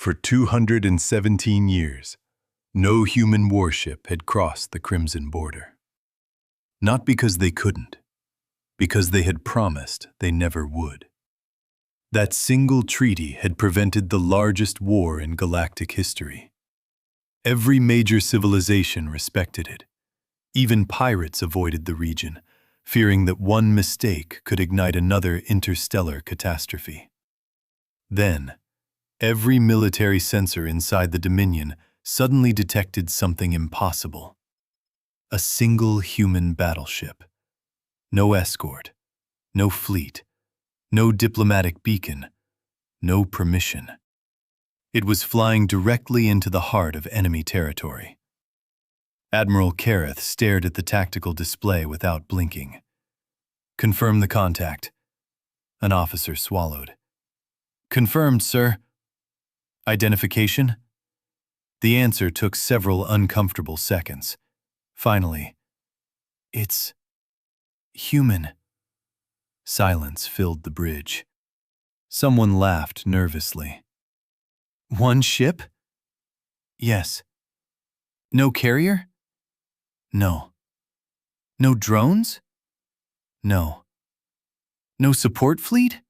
For 217 years, no human warship had crossed the Crimson Border. Not because they couldn't, because they had promised they never would. That single treaty had prevented the largest war in galactic history. Every major civilization respected it. Even pirates avoided the region, fearing that one mistake could ignite another interstellar catastrophe. Then, every military sensor inside the Dominion suddenly detected something impossible. A single human battleship. No escort, no fleet, no diplomatic beacon, no permission. It was flying directly into the heart of enemy territory. Admiral Kareth stared at the tactical display without blinking. "Confirm the contact." An officer swallowed. "Confirmed, sir." "Identification?" The answer took several uncomfortable seconds. Finally, "It's human." Silence filled the bridge. Someone laughed nervously. "One ship?" "Yes." "No carrier?" "No." "No drones?" "No." "No support fleet?"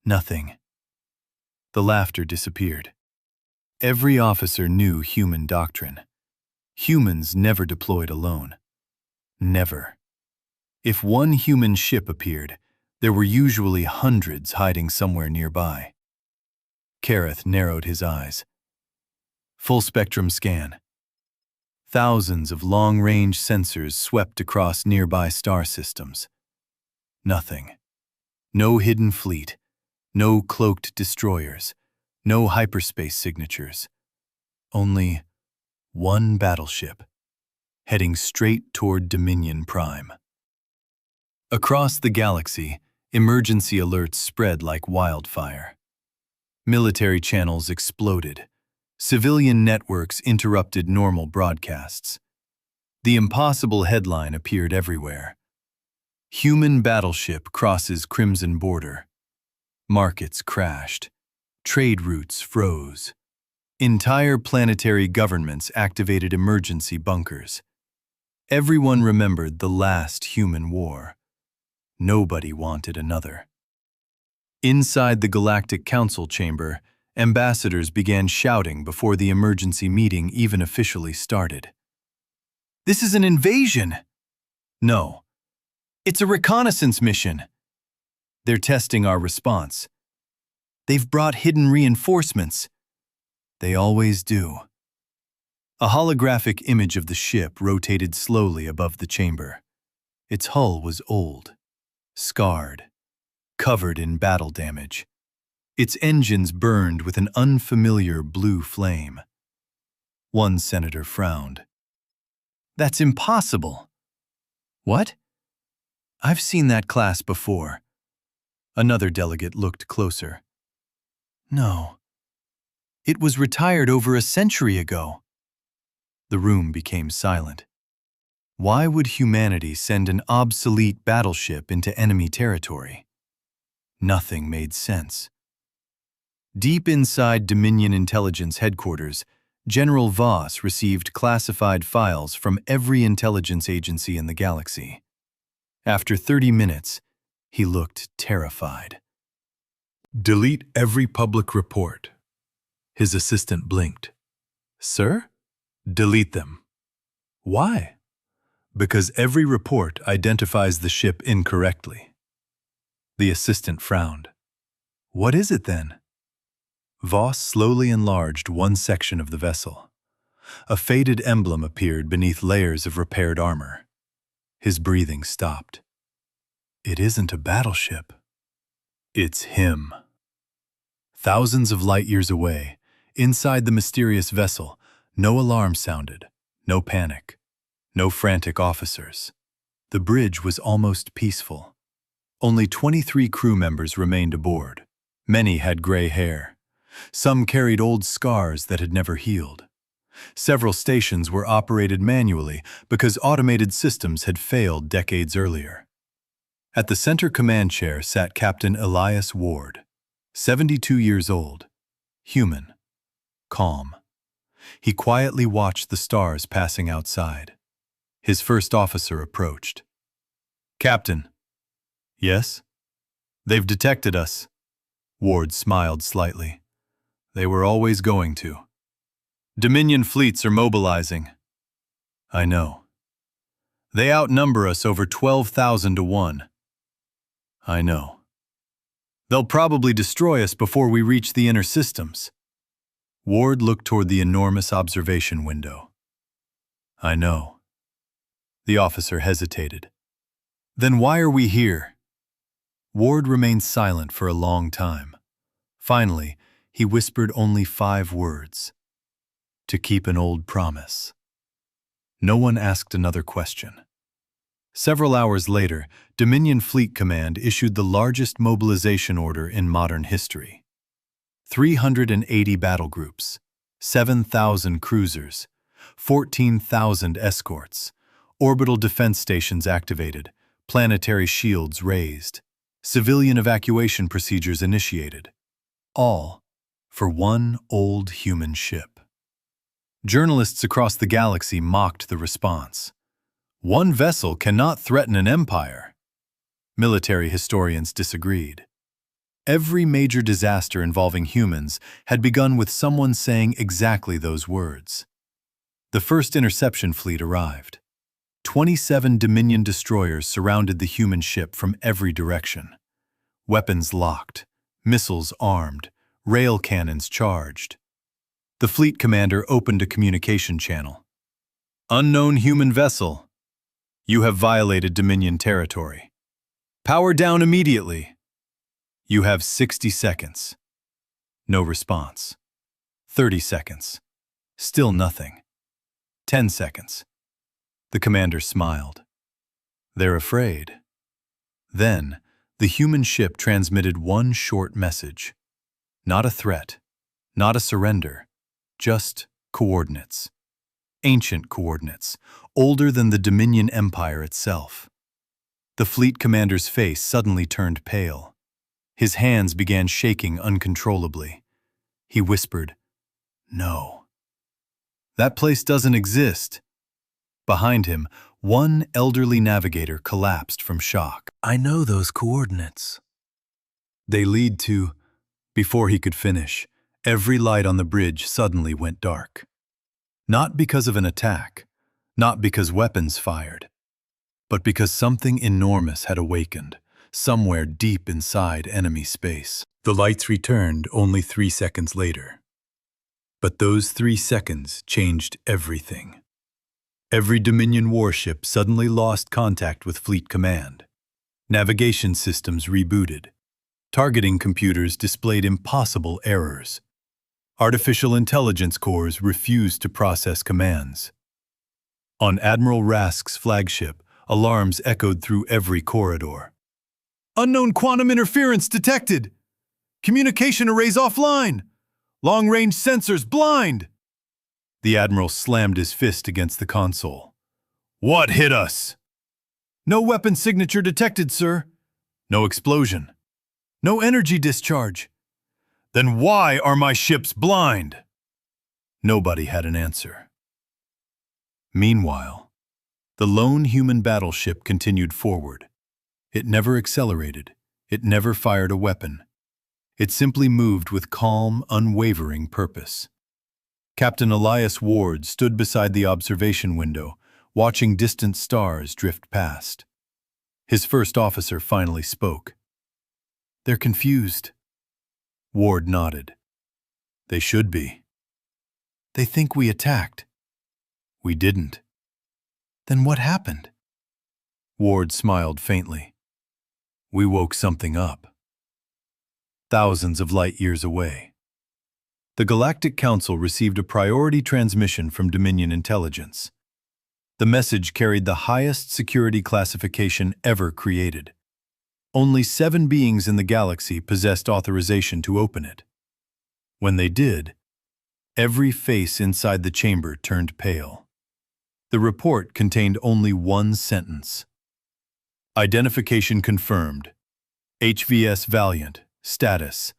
"Nothing." The laughter disappeared. Every officer knew human doctrine. Humans never deployed alone. Never. If one human ship appeared, there were usually hundreds hiding somewhere nearby. Kareth narrowed his eyes. Full spectrum scan. Thousands of long-range sensors swept across nearby star systems. Nothing. No hidden fleet. No cloaked destroyers. No hyperspace signatures. Only one battleship, heading straight toward Dominion Prime. Across the galaxy, emergency alerts spread like wildfire. Military channels exploded. Civilian networks interrupted normal broadcasts. The impossible headline appeared everywhere. Human battleship crosses Crimson Border. Markets crashed. Trade routes froze. Entire planetary governments activated emergency bunkers. Everyone remembered the last human war. Nobody wanted another. Inside the Galactic Council chamber, ambassadors began shouting before the emergency meeting even officially started. "This is an invasion!" "No. It's a reconnaissance mission." "They're testing our response." "They've brought hidden reinforcements." "They always do." A holographic image of the ship rotated slowly above the chamber. Its hull was old, scarred, covered in battle damage. Its engines burned with an unfamiliar blue flame. One senator frowned. "That's impossible." "What?" "I've seen that class before." Another delegate looked closer. "No. It was retired over a century ago." The room became silent. Why would humanity send an obsolete battleship into enemy territory? Nothing made sense. Deep inside Dominion Intelligence Headquarters, General Voss received classified files from every intelligence agency in the galaxy. After 30 minutes, he looked terrified. "Delete every public report." His assistant blinked. "Sir?" "Delete them." "Why?" "Because every report identifies the ship incorrectly." The assistant frowned. "What is it then?" Voss slowly enlarged one section of the vessel. A faded emblem appeared beneath layers of repaired armor. His breathing stopped. "It isn't a battleship. It's him." Thousands of light years away, inside the mysterious vessel, no alarm sounded, no panic, no frantic officers. The bridge was almost peaceful. Only 23 crew members remained aboard. Many had gray hair. Some carried old scars that had never healed. Several stations were operated manually because automated systems had failed decades earlier. At the center command chair sat Captain Elias Ward, 72 years old, human, calm. He quietly watched the stars passing outside. His first officer approached. "Captain." "Yes?" "They've detected us." Ward smiled slightly. "They were always going to. Dominion fleets are mobilizing." "I know." "They outnumber us over 12,000 to 1. "I know." "They'll probably destroy us before we reach the inner systems." Ward looked toward the enormous observation window. "I know." The officer hesitated. "Then why are we here?" Ward remained silent for a long time. Finally, he whispered only 5 words. "To keep an old promise." No one asked another question. Several hours later, Dominion Fleet Command issued the largest mobilization order in modern history. 380 battle groups, 7,000 cruisers, 14,000 escorts, orbital defense stations activated, planetary shields raised, civilian evacuation procedures initiated. All for one old human ship. Journalists across the galaxy mocked the response. One vessel cannot threaten an empire. Military historians disagreed. Every major disaster involving humans had begun with someone saying exactly those words. The first interception fleet arrived. 27 Dominion destroyers surrounded the human ship from every direction. Weapons locked, missiles armed, rail cannons charged. The fleet commander opened a communication channel. "Unknown human vessel. You have violated Dominion territory. Power down immediately. You have 60 seconds. No response. 30 seconds. Still nothing. 10 seconds. The commander smiled. They're afraid. Then, the human ship transmitted one short message. Not a threat, not a surrender, just coordinates. Ancient coordinates, older than the Dominion Empire itself. The fleet commander's face suddenly turned pale. His hands began shaking uncontrollably. He whispered, "No. That place doesn't exist." Behind him, one elderly navigator collapsed from shock. "I know those coordinates. They lead to..." Before he could finish, every light on the bridge suddenly went dark. Not because of an attack, not because weapons fired, but because something enormous had awakened, somewhere deep inside enemy space. The lights returned only 3 seconds later. But those 3 seconds changed everything. Every Dominion warship suddenly lost contact with Fleet Command. Navigation systems rebooted. Targeting computers displayed impossible errors. Artificial intelligence cores refused to process commands. On Admiral Rask's flagship, alarms echoed through every corridor. "Unknown quantum interference detected! Communication arrays offline! Long-range sensors blind!" The Admiral slammed his fist against the console. "What hit us?" "No weapon signature detected, sir." "No explosion." "No energy discharge." "Then why are my ships blind?" Nobody had an answer. Meanwhile, the lone human battleship continued forward. It never accelerated. It never fired a weapon. It simply moved with calm, unwavering purpose. Captain Elias Ward stood beside the observation window, watching distant stars drift past. His first officer finally spoke. "They're confused." Ward nodded. "They should be." "They think we attacked." "We didn't." "Then what happened?" Ward smiled faintly. "We woke something up." Thousands of light years away. The Galactic Council received a priority transmission from Dominion Intelligence. The message carried the highest security classification ever created. Only 7 beings in the galaxy possessed authorization to open it. When they did, every face inside the chamber turned pale. The report contained only one sentence. "Identification confirmed. HVS Valiant. Status: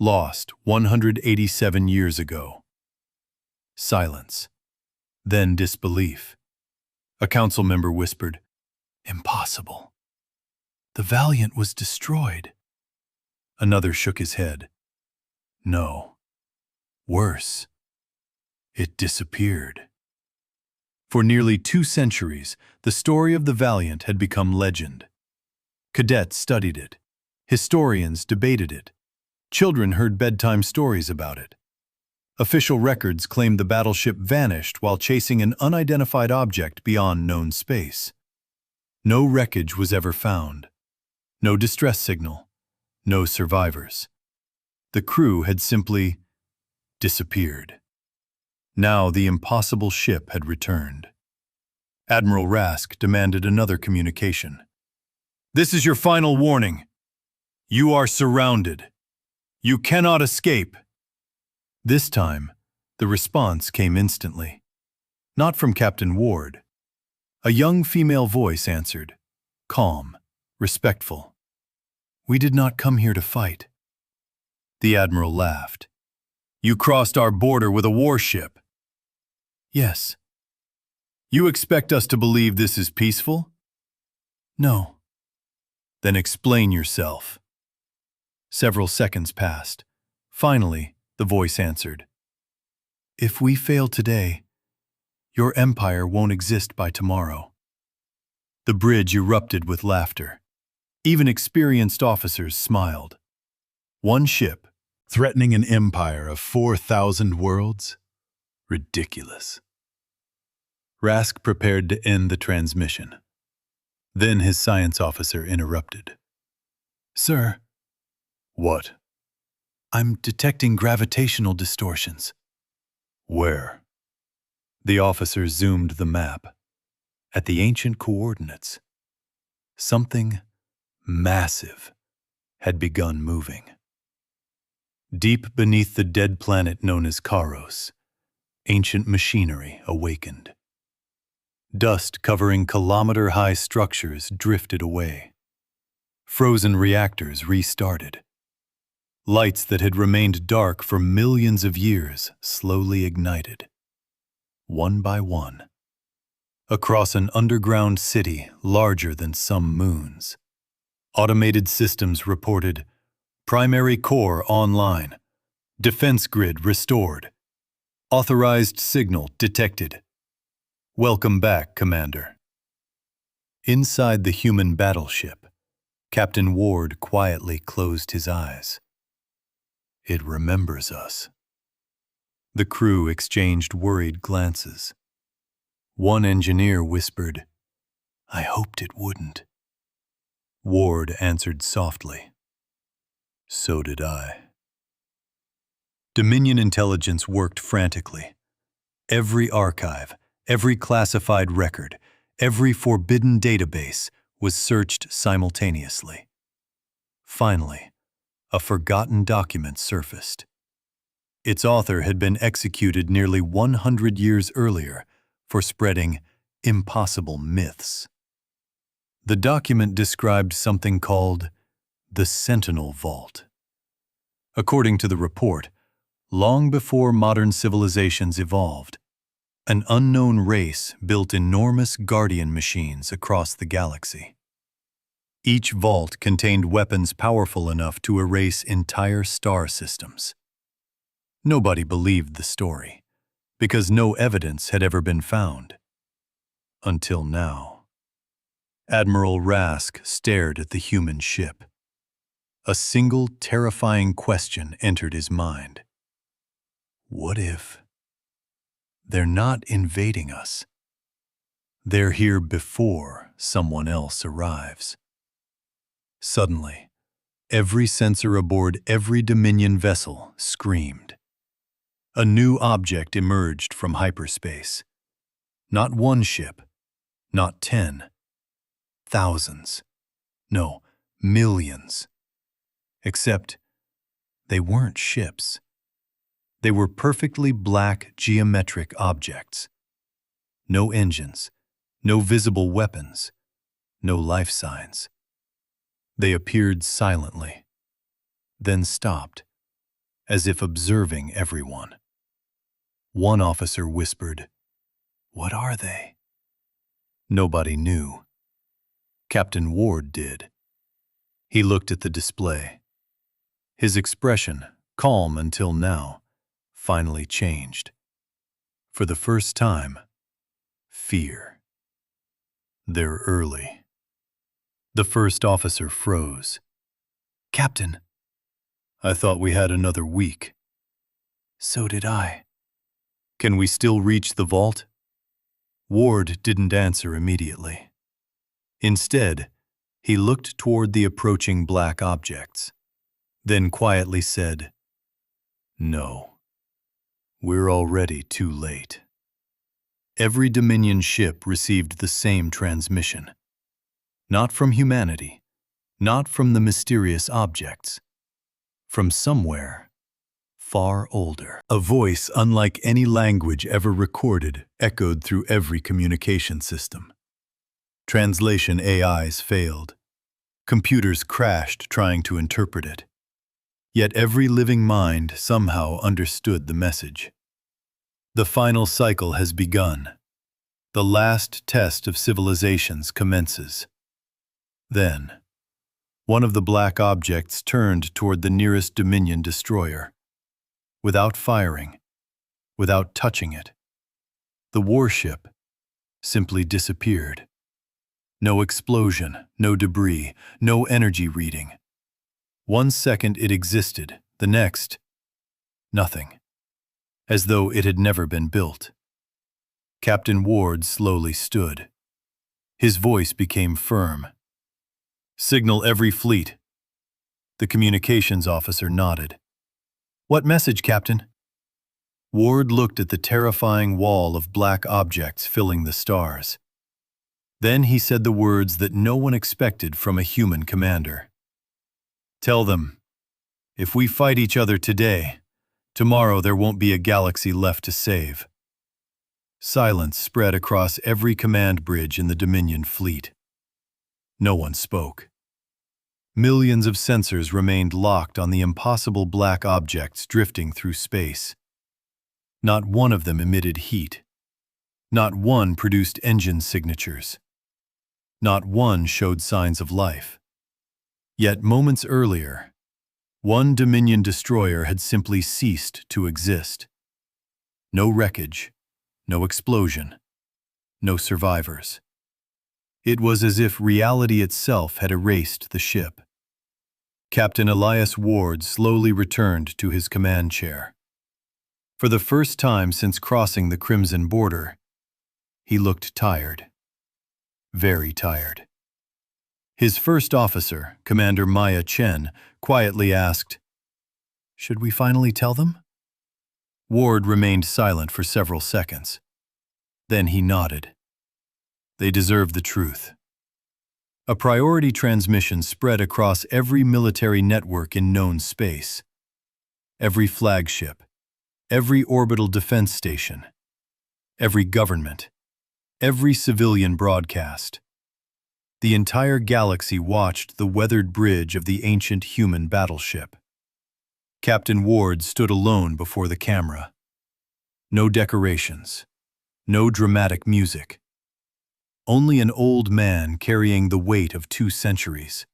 Lost 187 years ago. Silence. Then disbelief. A council member whispered, "Impossible. The Valiant was destroyed." Another shook his head. "No. Worse. It disappeared." For nearly 2 centuries, the story of the Valiant had become legend. Cadets studied it. Historians debated it. Children heard bedtime stories about it. Official records claimed the battleship vanished while chasing an unidentified object beyond known space. No wreckage was ever found. No distress signal. No survivors. The crew had simply disappeared. Now the impossible ship had returned. Admiral Rask demanded another communication. "This is your final warning. You are surrounded. You cannot escape." This time, the response came instantly. Not from Captain Ward. A young female voice answered, calm, respectful. "We did not come here to fight." The Admiral laughed. "You crossed our border with a warship." "Yes." "You expect us to believe this is peaceful?" "No." "Then explain yourself." Several seconds passed. Finally, the voice answered, "If we fail today, your empire won't exist by tomorrow." The bridge erupted with laughter. Even experienced officers smiled. One ship, threatening an empire of 4,000 worlds? Ridiculous. Rask prepared to end the transmission. Then his science officer interrupted. "Sir." "What?" "I'm detecting gravitational distortions." "Where?" The officer zoomed the map. At the ancient coordinates. Something massive had begun moving. Deep beneath the dead planet known as Karos, ancient machinery awakened. Dust covering kilometer-high structures drifted away. Frozen reactors restarted. Lights that had remained dark for millions of years slowly ignited. One by one. Across an underground city larger than some moons. Automated systems reported, primary core online, defense grid restored, authorized signal detected. Welcome back, Commander. Inside the Human Battleship, Captain Ward quietly closed his eyes. It remembers us. The crew exchanged worried glances. One engineer whispered, "I hoped it wouldn't." Ward answered softly, "So did I." Dominion intelligence worked frantically. Every archive, every classified record, every forbidden database was searched simultaneously. Finally, a forgotten document surfaced. Its author had been executed nearly 100 years earlier for spreading impossible myths. The document described something called the Sentinel Vault. According to the report, long before modern civilizations evolved, an unknown race built enormous guardian machines across the galaxy. Each vault contained weapons powerful enough to erase entire star systems. Nobody believed the story, because no evidence had ever been found. Until now. Admiral Rask stared at the human ship. A single terrifying question entered his mind. What if they're not invading us? They're here before someone else arrives. Suddenly, every sensor aboard every Dominion vessel screamed. A new object emerged from hyperspace. Not one ship, not 10. Thousands. No, millions. Except they weren't ships. They were perfectly black geometric objects. No engines, no visible weapons, no life signs. They appeared silently, then stopped, as if observing everyone. One officer whispered, "What are they?" Nobody knew. Captain Ward did. He looked at the display. His expression, calm until now, finally changed. For the first time, fear. "They're early." The first officer froze. "Captain." "I thought we had another week." "So did I." "Can we still reach the vault?" Ward didn't answer immediately. Instead, he looked toward the approaching black objects, then quietly said, "No. We're already too late." Every Dominion ship received the same transmission. Not from humanity, not from the mysterious objects, from somewhere far older. A voice unlike any language ever recorded echoed through every communication system. Translation AIs failed. Computers crashed trying to interpret it. Yet every living mind somehow understood the message. The final cycle has begun. The last test of civilizations commences. Then, one of the black objects turned toward the nearest Dominion destroyer. Without firing, without touching it, the warship simply disappeared. No explosion, no debris, no energy reading. 1 second it existed, the next, nothing. As though it had never been built. Captain Ward slowly stood. His voice became firm. "Signal every fleet." The communications officer nodded. "What message, Captain?" Ward looked at the terrifying wall of black objects filling the stars. Then he said the words that no one expected from a human commander. "Tell them, if we fight each other today, tomorrow there won't be a galaxy left to save." Silence spread across every command bridge in the Dominion fleet. No one spoke. Millions of sensors remained locked on the impossible black objects drifting through space. Not one of them emitted heat. Not one produced engine signatures. Not one showed signs of life. Yet moments earlier, one Dominion destroyer had simply ceased to exist. No wreckage, no explosion, no survivors. It was as if reality itself had erased the ship. Captain Elias Ward slowly returned to his command chair. For the first time since crossing the Crimson border, he looked tired. Very tired. His first officer, Commander Maya Chen, quietly asked, "Should we finally tell them?" Ward remained silent for several seconds. Then he nodded. They deserve the truth. A priority transmission spread across every military network in known space. Every flagship, every orbital defense station, every government, every civilian broadcast. The entire galaxy watched the weathered bridge of the ancient human battleship. Captain Ward stood alone before the camera. No decorations, no dramatic music. Only an old man carrying the weight of 2 centuries.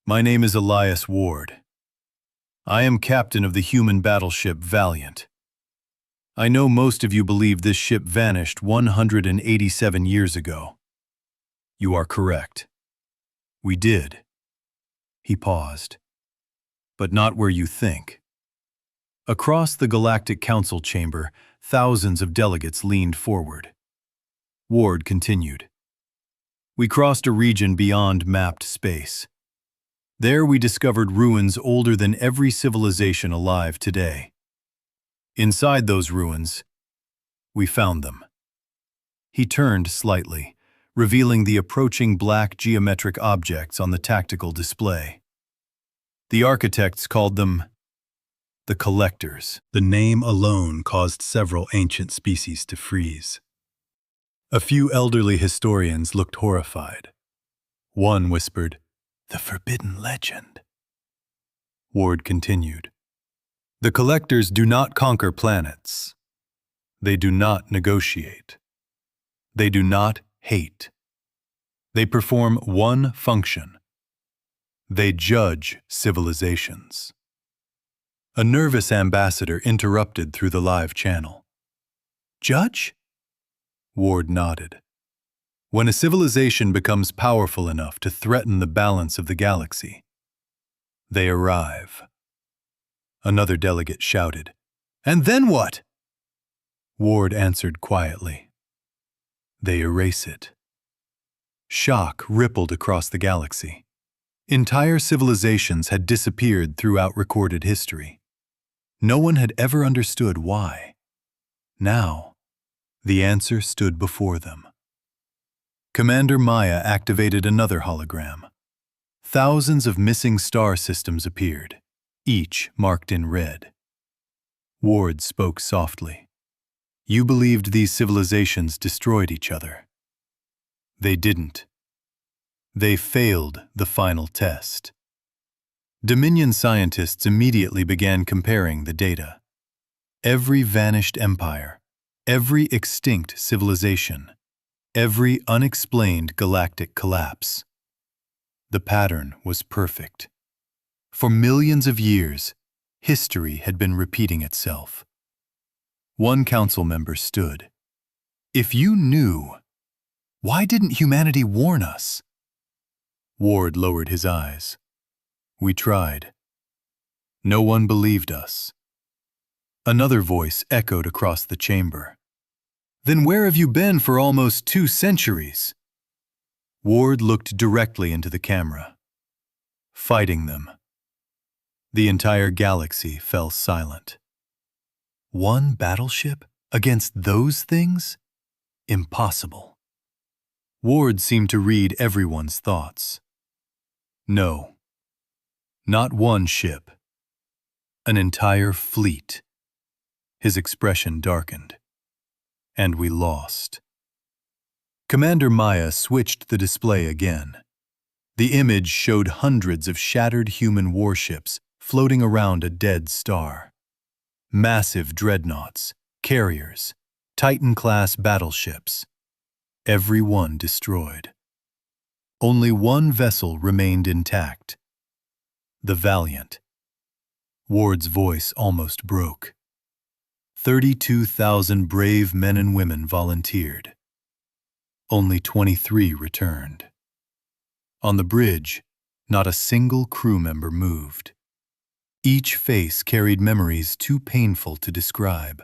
"My name is Elias Ward. I am captain of the human battleship Valiant. I know most of you believe this ship vanished 187 years ago. You are correct. We did." He paused. "But not where you think." Across the Galactic Council chamber, thousands of delegates leaned forward. Ward continued. "We crossed a region beyond mapped space. There we discovered ruins older than every civilization alive today. Inside those ruins, we found them." He turned slightly, revealing the approaching black geometric objects on the tactical display. The architects called them the Collectors. The name alone caused several ancient species to freeze. A few elderly historians looked horrified. One whispered, "The Forbidden Legend." Ward continued, The collectors do not conquer planets. They do not negotiate. They do not hate. They perform one function. They judge civilizations. A nervous ambassador interrupted through the live channel. Judge? Ward nodded. When a civilization becomes powerful enough to threaten the balance of the galaxy, they arrive. Another delegate shouted, "And then what?" Ward answered quietly, "They erase it." Shock rippled across the galaxy. Entire civilizations had disappeared throughout recorded history. No one had ever understood why. Now, the answer stood before them. Commander Maya activated another hologram. Thousands of missing star systems appeared, each marked in red. Ward spoke softly. "You believed these civilizations destroyed each other. They didn't. They failed the final test." Dominion scientists immediately began comparing the data. Every vanished empire, every extinct civilization, every unexplained galactic collapse. The pattern was perfect. For millions of years, history had been repeating itself. One council member stood. "If you knew, why didn't humanity warn us?" Ward lowered his eyes. "We tried. No one believed us." Another voice echoed across the chamber. "Then where have you been for almost 2 centuries?" Ward looked directly into the camera. "Fighting them." The entire galaxy fell silent. One battleship against those things? Impossible. Ward seemed to read everyone's thoughts. "No. Not one ship. An entire fleet." His expression darkened. "And we lost." Commander Maya switched the display again. The image showed hundreds of shattered human warships floating around a dead star. Massive dreadnoughts, carriers, Titan-class battleships. Every one destroyed. Only one vessel remained intact. The Valiant. Ward's voice almost broke. 32,000 brave men and women volunteered. Only 23 returned. On the bridge, not a single crew member moved. Each face carried memories too painful to describe.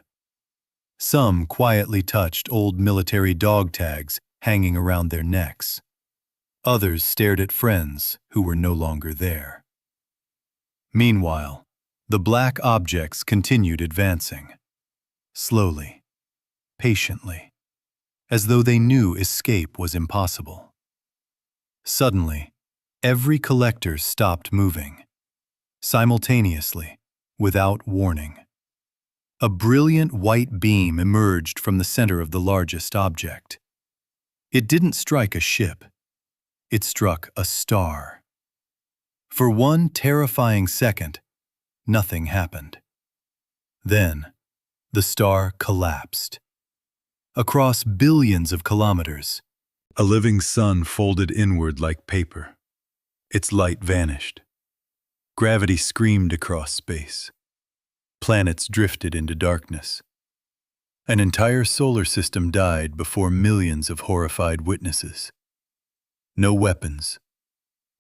Some quietly touched old military dog tags hanging around their necks. Others stared at friends who were no longer there. Meanwhile, the black objects continued advancing. Slowly, patiently, as though they knew escape was impossible. Suddenly, every collector stopped moving. Simultaneously, without warning. A brilliant white beam emerged from the center of the largest object. It didn't strike a ship. It struck a star. For one terrifying second, nothing happened. Then, the star collapsed. Across billions of kilometers, a living sun folded inward like paper. Its light vanished. Gravity screamed across space. Planets drifted into darkness. An entire solar system died before millions of horrified witnesses. No weapons,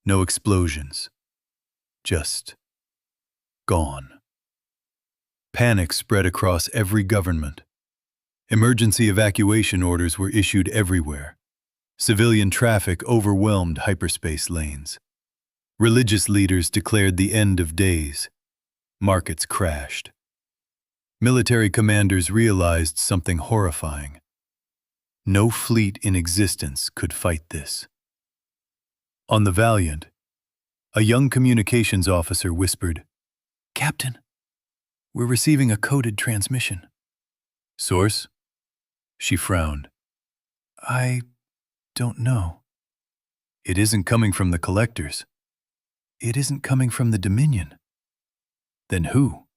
no explosions, just gone. Panic spread across every government. Emergency evacuation orders were issued everywhere. Civilian traffic overwhelmed hyperspace lanes. Religious leaders declared the end of days. Markets crashed. Military commanders realized something horrifying. No fleet in existence could fight this. On the Valiant, a young communications officer whispered, "Captain, we're receiving a coded transmission." "Source?" She frowned. "I don't know." "It isn't coming from the collectors." "It isn't coming from the Dominion." "Then who?"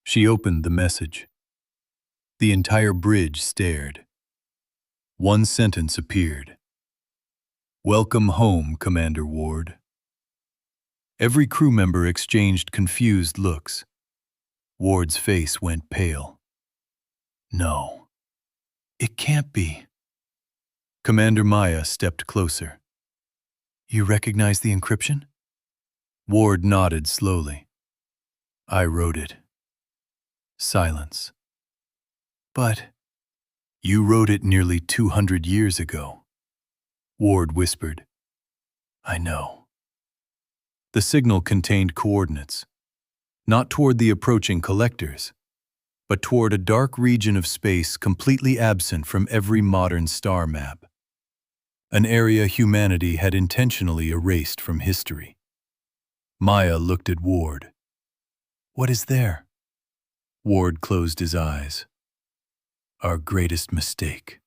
She opened the message. The entire bridge stared. One sentence appeared. "Welcome home, Commander Ward." Every crew member exchanged confused looks. Ward's face went pale. No, it can't be. Commander Maya stepped closer. "You recognize the encryption?" Ward nodded slowly. "I wrote it." Silence. "But you wrote it nearly 200 years ago." Ward whispered. "I know." The signal contained coordinates, not toward the approaching collectors, but toward a dark region of space completely absent from every modern star map. An area humanity had intentionally erased from history. Maya looked at Ward. "What is there?" Ward closed his eyes. "Our greatest mistake."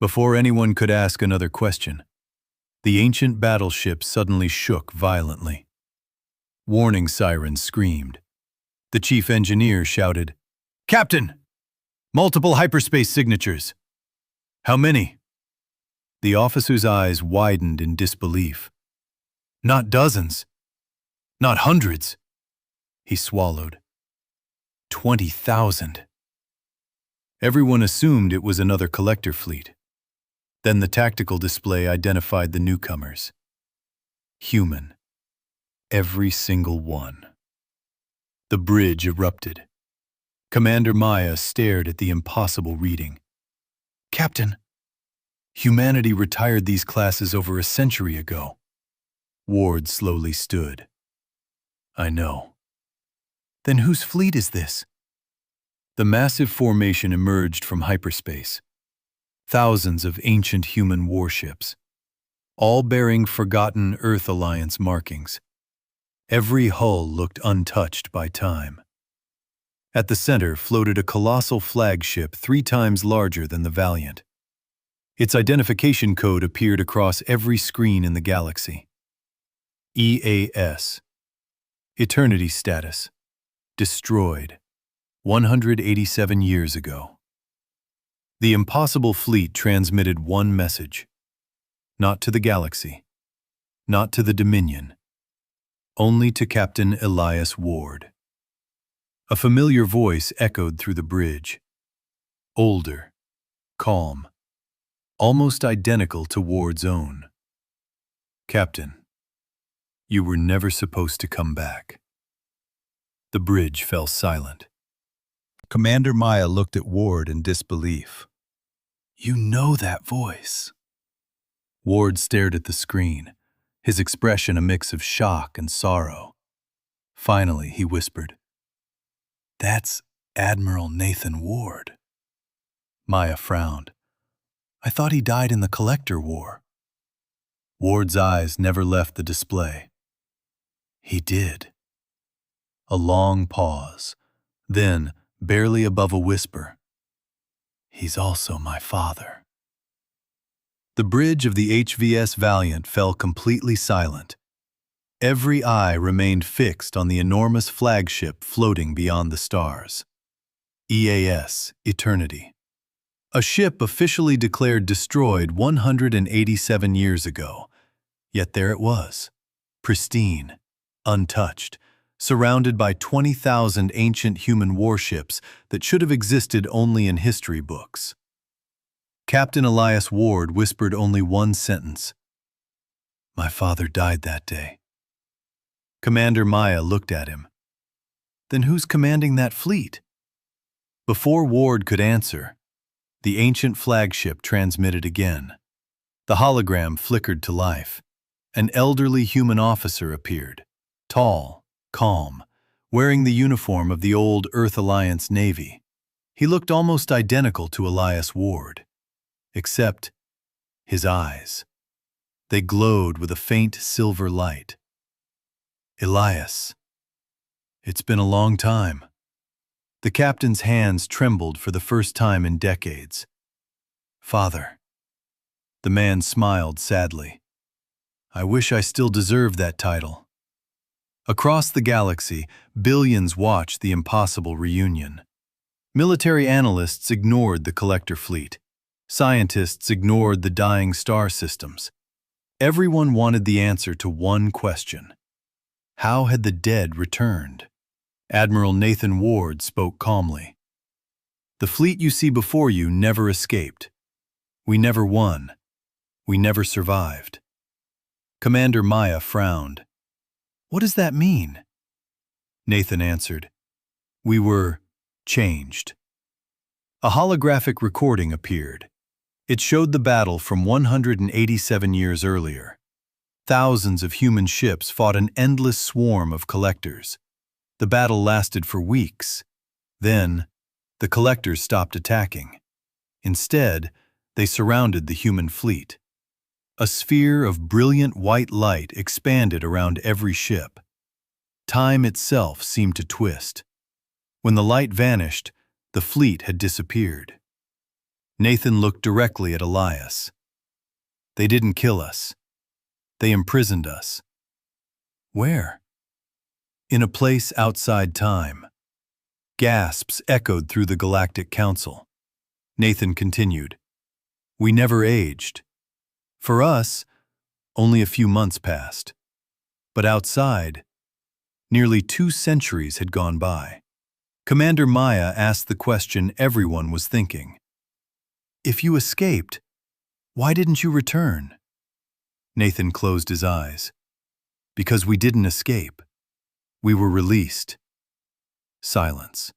Before anyone could ask another question, the ancient battleship suddenly shook violently. Warning sirens screamed. The chief engineer shouted, "Captain! Multiple hyperspace signatures!" "How many?" The officer's eyes widened in disbelief. "Not dozens. Not hundreds." He swallowed. 20,000. Everyone assumed it was another collector fleet. Then the tactical display identified the newcomers. Human. Every single one. The bridge erupted. Commander Maya stared at the impossible reading. "Captain, humanity retired these classes over a century ago." Ward slowly stood. "I know." "Then whose fleet is this?" The massive formation emerged from hyperspace. Thousands of ancient human warships, all bearing forgotten Earth Alliance markings. Every hull looked untouched by time. At the center floated a colossal flagship 3 times larger than the Valiant. Its identification code appeared across every screen in the galaxy. EAS. Eternity status. Destroyed. 187 years ago. The impossible fleet transmitted one message. Not to the galaxy. Not to the Dominion. Only to Captain Elias Ward. A familiar voice echoed through the bridge. Older. Calm. Almost identical to Ward's own. "Captain, you were never supposed to come back." The bridge fell silent. Commander Maya looked at Ward in disbelief. "You know that voice." Ward stared at the screen, his expression a mix of shock and sorrow. Finally, he whispered, "That's Admiral Nathan Ward." Maya frowned. "I thought he died in the Collector War." Ward's eyes never left the display. "He did." A long pause, then, barely above a whisper, "He's also my father." The bridge of the HVS Valiant fell completely silent. Every eye remained fixed on the enormous flagship floating beyond the stars. EAS, Eternity. A ship officially declared destroyed 187 years ago. Yet there it was, pristine, untouched, surrounded by 20,000 ancient human warships that should have existed only in history books. Captain Elias Ward whispered only one sentence. "My father died that day." Commander Maya looked at him. "Then who's commanding that fleet?" Before Ward could answer, the ancient flagship transmitted again. The hologram flickered to life. An elderly human officer appeared, tall, calm, wearing the uniform of the old Earth Alliance Navy. He looked almost identical to Elias Ward, except his eyes. They glowed with a faint silver light. "Elias, it's been a long time." The captain's hands trembled for the first time in decades. "Father." The man smiled sadly. "I wish I still deserved that title." Across the galaxy, billions watched the impossible reunion. Military analysts ignored the collector fleet. Scientists ignored the dying star systems. Everyone wanted the answer to one question. How had the dead returned? Admiral Nathan Ward spoke calmly. The fleet you see before you never escaped. We never won. We never survived. Commander Maya frowned. What does that mean? Nathan answered. We were changed. A holographic recording appeared. It showed the battle from 187 years earlier. Thousands of human ships fought an endless swarm of collectors. The battle lasted for weeks. Then, the collectors stopped attacking. Instead, they surrounded the human fleet. A sphere of brilliant white light expanded around every ship. Time itself seemed to twist. When the light vanished, the fleet had disappeared. Nathan looked directly at Elias. They didn't kill us. They imprisoned us. Where? In a place outside time. Gasps echoed through the Galactic Council. Nathan continued. We never aged. For us, only a few months passed. But outside, nearly 2 centuries had gone by. Commander Maya asked the question everyone was thinking. If you escaped, why didn't you return? Nathan closed his eyes. Because we didn't escape. We were released. Silence.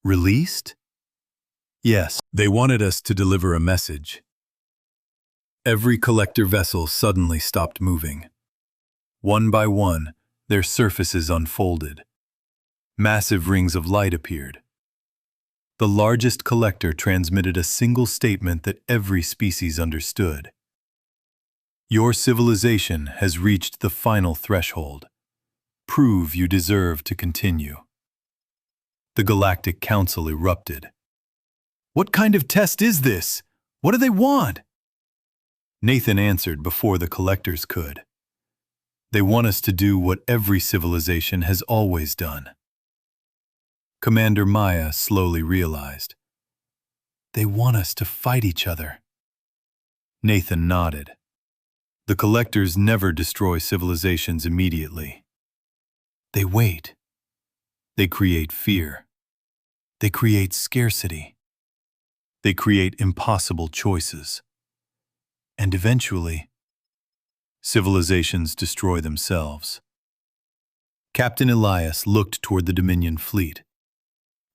Released? Yes, they wanted us to deliver a message. Every collector vessel suddenly stopped moving. One by one, their surfaces unfolded. Massive rings of light appeared. The largest collector transmitted a single statement that every species understood. Your civilization has reached the final threshold. Prove you deserve to continue. The Galactic Council erupted. What kind of test is this? What do they want? Nathan answered before the collectors could. They want us to do what every civilization has always done. Commander Maya slowly realized. They want us to fight each other. Nathan nodded. The collectors never destroy civilizations immediately. They wait. They create fear. They create scarcity. They create impossible choices. And eventually, civilizations destroy themselves. Captain Elias looked toward the Dominion fleet.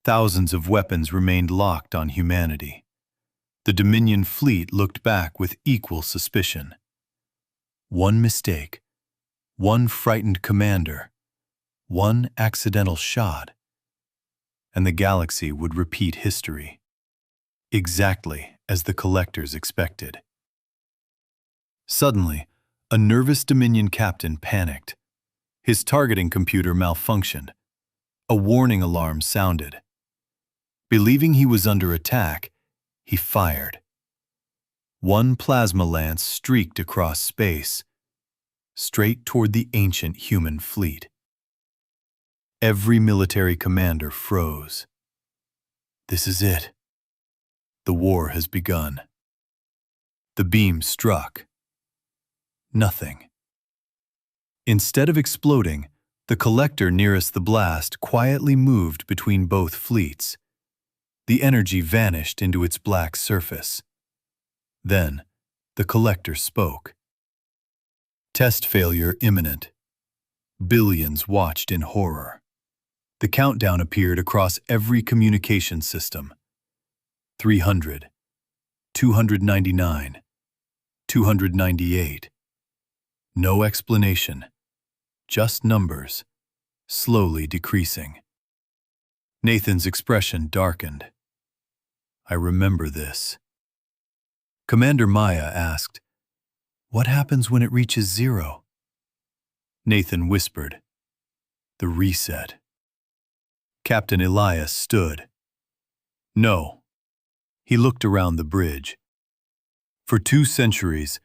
Thousands of weapons remained locked on humanity. The Dominion fleet looked back with equal suspicion. One mistake, one frightened commander, one accidental shot, and the galaxy would repeat history, exactly as the collectors expected. Suddenly, a nervous Dominion captain panicked. His targeting computer malfunctioned. A warning alarm sounded. Believing he was under attack, he fired. One plasma lance streaked across space, straight toward the ancient human fleet. Every military commander froze. This is it. The war has begun. The beam struck. Nothing. Instead of exploding, the collector nearest the blast quietly moved between both fleets. The energy vanished into its black surface. Then, the collector spoke. Test failure imminent. Billions watched in horror. The countdown appeared across every communication system. 300, 299, 298. No explanation, just numbers, slowly decreasing. Nathan's expression darkened. I remember this. Commander Maya asked, what happens when it reaches 0? Nathan whispered, the reset. Captain Elias stood. No. He looked around the bridge. For 2 centuries,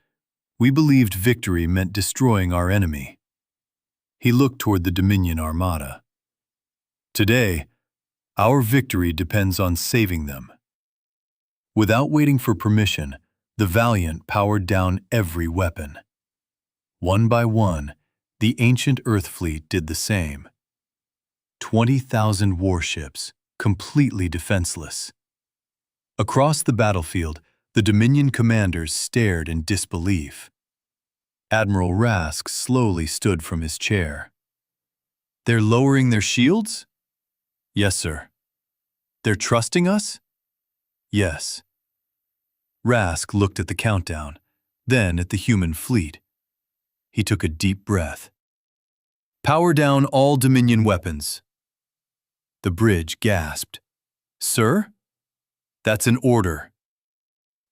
we believed victory meant destroying our enemy. He looked toward the Dominion Armada. Today, our victory depends on saving them. Without waiting for permission, the Valiant powered down every weapon. One by one, the ancient Earth fleet did the same. 20,000 warships, completely defenseless. Across the battlefield, the Dominion commanders stared in disbelief. Admiral Rask slowly stood from his chair. "They're lowering their shields?" "Yes, sir." "They're trusting us?" "Yes." Rask looked at the countdown, then at the human fleet. He took a deep breath. "Power down all Dominion weapons." The bridge gasped. "Sir? That's an order."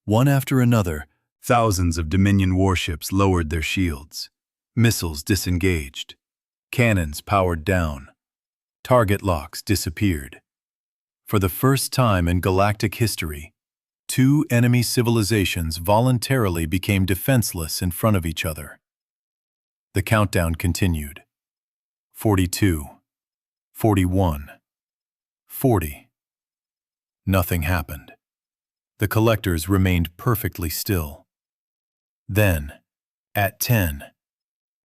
One after another, thousands of Dominion warships lowered their shields. Missiles disengaged. Cannons powered down. Target locks disappeared. For the first time in galactic history, two enemy civilizations voluntarily became defenseless in front of each other. The countdown continued. 42, 41, 40. Nothing happened. The collectors remained perfectly still. Then, at 10,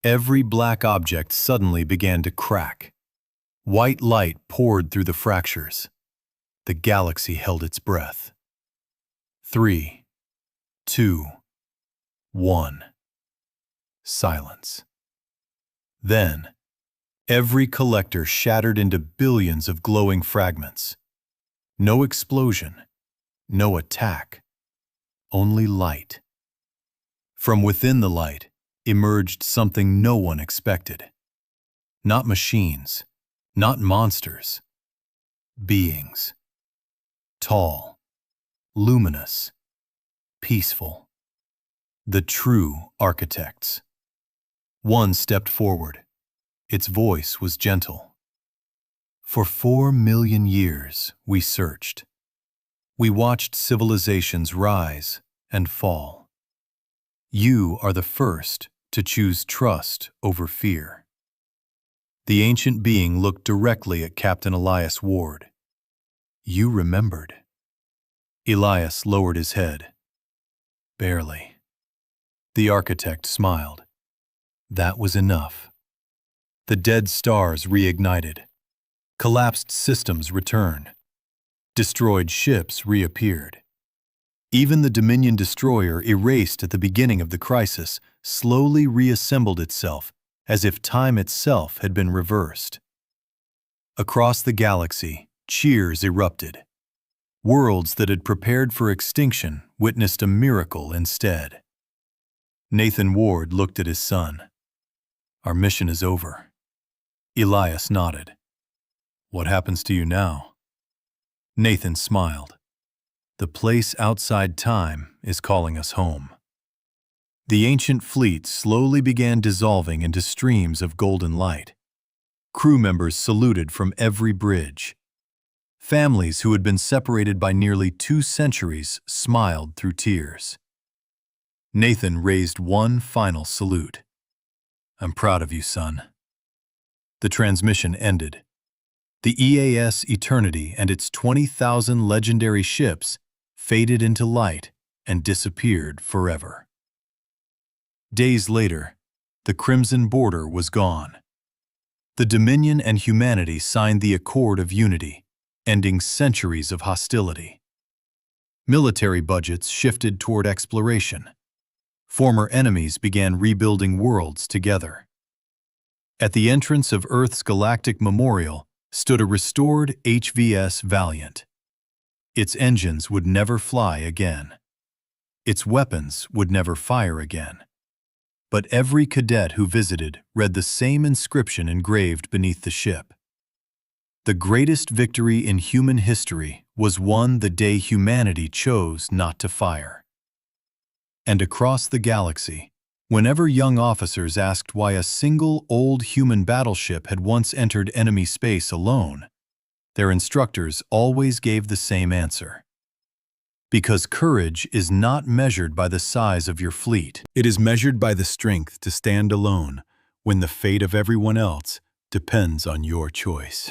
every black object suddenly began to crack. White light poured through the fractures. The galaxy held its breath. 3, 2, 1. Silence. Then, every collector shattered into billions of glowing fragments. No explosion, no attack, only light. From within the light emerged something no one expected. Not machines, not monsters. Beings. Tall, luminous, peaceful. The true architects. One stepped forward. Its voice was gentle. For 4 million years, we searched. We watched civilizations rise and fall. You are the first to choose trust over fear. The ancient being looked directly at Captain Elias Ward. You remembered. Elias lowered his head. Barely. The architect smiled. That was enough. The dead stars reignited. Collapsed systems returned. Destroyed ships reappeared. Even the Dominion destroyer erased at the beginning of the crisis slowly reassembled itself as if time itself had been reversed. Across the galaxy, cheers erupted. Worlds that had prepared for extinction witnessed a miracle instead. Nathan Ward looked at his son. Our mission is over. Elias nodded. What happens to you now? Nathan smiled. The place outside time is calling us home. The ancient fleet slowly began dissolving into streams of golden light. Crew members saluted from every bridge. Families who had been separated by nearly 2 centuries smiled through tears. Nathan raised one final salute. I'm proud of you, son. The transmission ended. The EAS Eternity and its 20,000 legendary ships faded into light and disappeared forever. Days later, the Crimson Border was gone. The Dominion and humanity signed the Accord of Unity, ending centuries of hostility. Military budgets shifted toward exploration. Former enemies began rebuilding worlds together. At the entrance of Earth's galactic memorial stood a restored HVS Valiant. Its engines would never fly again. Its weapons would never fire again. But every cadet who visited read the same inscription engraved beneath the ship. The greatest victory in human history was won the day humanity chose not to fire. And across the galaxy, whenever young officers asked why a single old human battleship had once entered enemy space alone, their instructors always gave the same answer. Because courage is not measured by the size of your fleet. It is measured by the strength to stand alone when the fate of everyone else depends on your choice.